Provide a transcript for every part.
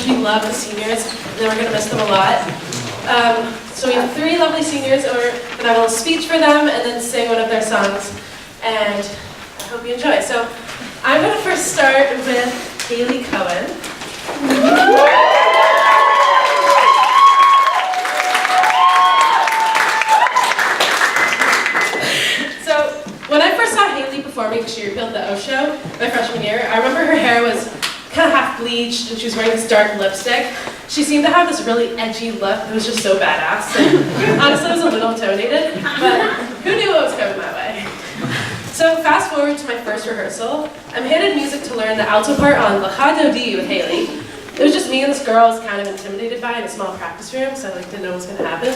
we love the seniors, and then we're going to miss them a lot. So we have 3 lovely seniors, and we're going to have a little speech for them, and then sing one of their songs. And I hope you enjoy. So I'm going to first start with Hayley Cohen. So when I first saw Hayley performing Shir at the O Show my freshman year, I remember her hair was kind of half bleached and she was wearing this dark lipstick. She seemed to have this really edgy look that was just so badass. And honestly, I was a little intimidated, but who knew what was coming my way? So fast forward to my first rehearsal. I'm handed music to learn the alto part on L'cha Dodi with Hayley. It was just me and this girl I was kind of intimidated by in a small practice room, so I didn't know what was going to happen.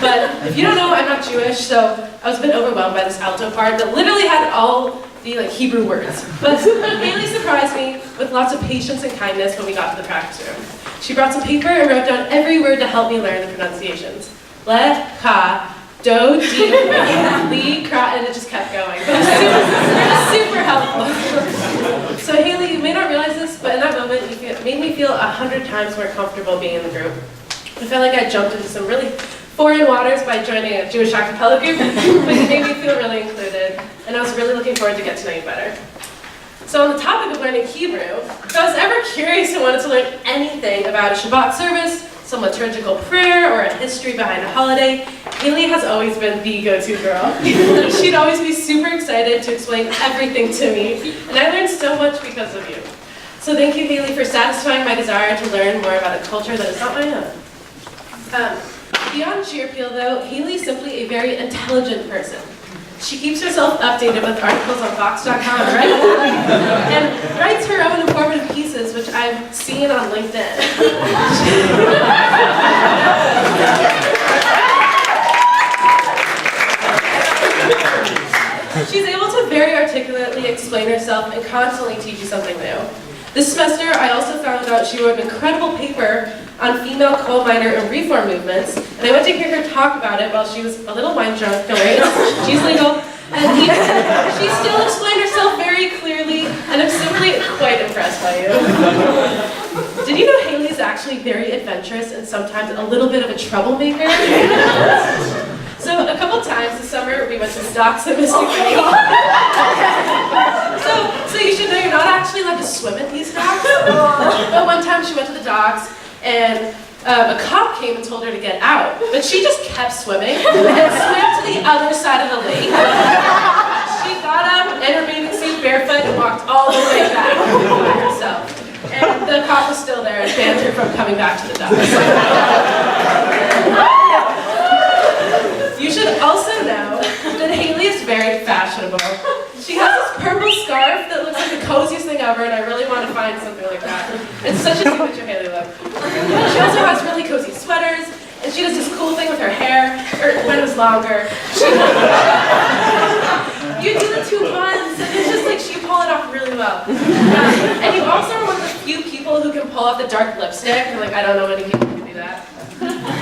But if you don't know, I'm not Jewish, so I was a bit overwhelmed by this alto part that literally had all the Hebrew words. But Hayley surprised me with lots of patience and kindness when we got to the practice room. She brought some paper and wrote down every word to help me learn the pronunciations. L'cha Dodi, li, kra, and it just kept going. But it was super helpful. So Hayley, you may not realize this, but in that moment, it made me feel 100 times more comfortable being in the group. I felt like I jumped into some really foreign waters by joining a Jewish a cappella group, but it made me feel really included, and I was really looking forward to get to know you better. So on the topic of learning Hebrew, if I was ever curious and wanted to learn anything about a Shabbat service, some liturgical prayer, or a history behind a holiday, Hayley has always been the go-to girl. She'd always be super excited to explain everything to me, and I learned so much because of you. So thank you, Hayley, for satisfying my desire to learn more about a culture that is not my own. Beyond sheer appeal, though, Hayley's simply a very intelligent person. She keeps herself updated with articles on Vox.com regularly and writes her own informative pieces, which I've seen on LinkedIn. She's able to very articulately explain herself and constantly teach you something new. This semester, I also found out she wrote an incredible paper on female coal miner and reform movements, and I went to hear her talk about it while she was a little wine drunk, don't worry, she's legal, and she still explained herself very clearly, and I'm simply quite impressed by you. Did you know Hayley's actually very adventurous and sometimes a little bit of a troublemaker? So a couple times this summer, we went to the docks at Mystic Lake. So you should know you're not actually allowed to swim at these docks. But one time she went to the docks, and a cop came and told her to get out. But she just kept swimming and swam to the other side of the lake. She got up in her bathing suit barefoot and walked all the way back by herself. And the cop was still there and banned her from coming back to the docks. You should also know that Hayley is very fashionable. She has this purple scarf that looks like the coziest thing ever, and I really want to find something like that. It's such a signature Hayley look. She also has really cozy sweaters, and she does this cool thing with her hair, or when it was longer. You do the 2 buns, and it's just like she pull it off really well. And you also are one of the few people who can pull off the dark lipstick, and I don't know many people who can do that.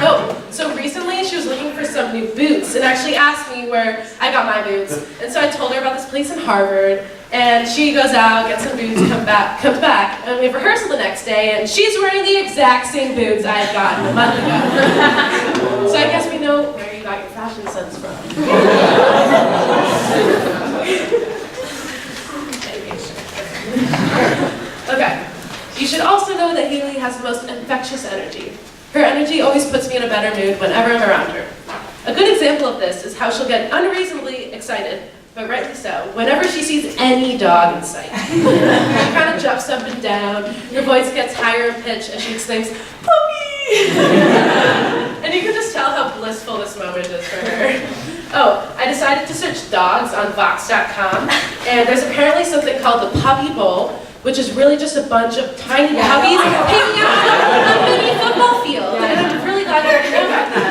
Oh, so recently she was looking for some new boots and actually asked me where I got my boots. And so I told her about this place in Harvard, and she goes out, gets some boots, comes back, and we have rehearsal the next day, and she's wearing the exact same boots I had gotten a month ago. So I guess we know where you got your fashion sense from. Okay, you should also know that Hayley has the most infectious energy. Her energy always puts me in a better mood whenever I'm around her. A good example of this is how she'll get unreasonably excited, but rightly so, whenever she sees any dog in sight. She kind of jumps up and down, her voice gets higher in pitch, and she exclaims, "Puppy!" And you can just tell how blissful this moment is for her. Oh, I decided to search dogs on Vox.com, and there's apparently something called the Puppy Bowl, which is really just a bunch of tiny puppies hanging out on a mini football field. And I'm really glad you already know about that.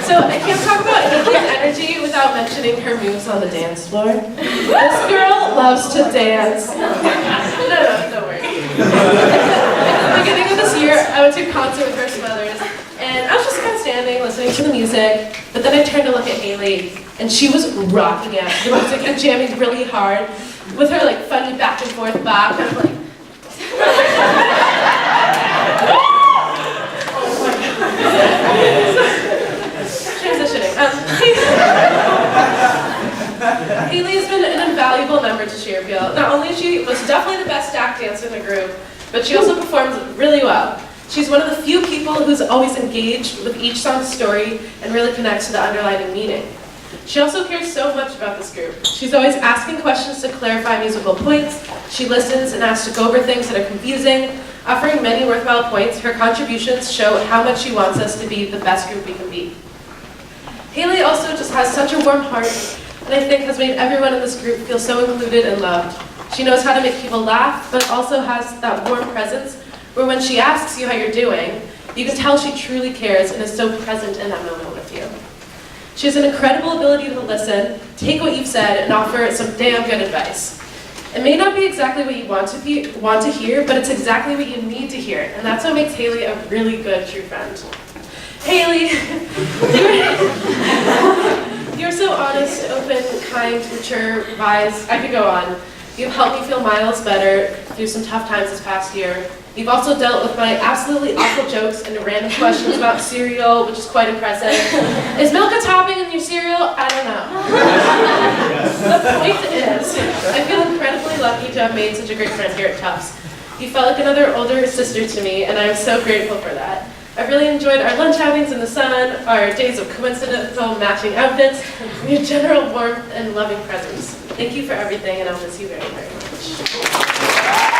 So I can't talk about Hayley's energy without mentioning her moves on the dance floor. This girl loves to dance. No, don't worry. At the beginning of this year, I went to a concert with her some others, and I was just kind of standing, listening to the music, but then I turned to look at Hayley, and she was rocking out the music and jamming really hard with her funny back and forth bop, kind of Transitioning. Hayley has been an invaluable member to Shir. Not only is she most definitely the best stack dancer in the group, but she also performs really well. She's one of the few people who's always engaged with each song's story and really connects to the underlying meaning. She also cares so much about this group. She's always asking questions to clarify musical points. She listens and asks to go over things that are confusing. Offering many worthwhile points, her contributions show how much she wants us to be the best group we can be. Hayley also just has such a warm heart, and I think has made everyone in this group feel so included and loved. She knows how to make people laugh, but also has that warm presence where when she asks you how you're doing, you can tell she truly cares and is so present in that moment with you. She has an incredible ability to listen, take what you've said, and offer some damn good advice. It may not be exactly what you want to hear, but it's exactly what you need to hear, and that's what makes Hayley a really good true friend. Hayley, you're so honest, open, kind, mature, wise. I could go on. You've helped me feel miles better through some tough times this past year. You've also dealt with my absolutely awful jokes and random questions about cereal, which is quite impressive. Is milk a topping in your cereal? I don't know. The point is, I feel incredibly lucky to have made such a great friend here at Tufts. You felt like another older sister to me, and I'm so grateful for that. I've really enjoyed our lunch outings in the sun, our days of coincidental matching outfits, and your general warmth and loving presence. Thank you for everything, and I'll miss you very, very much.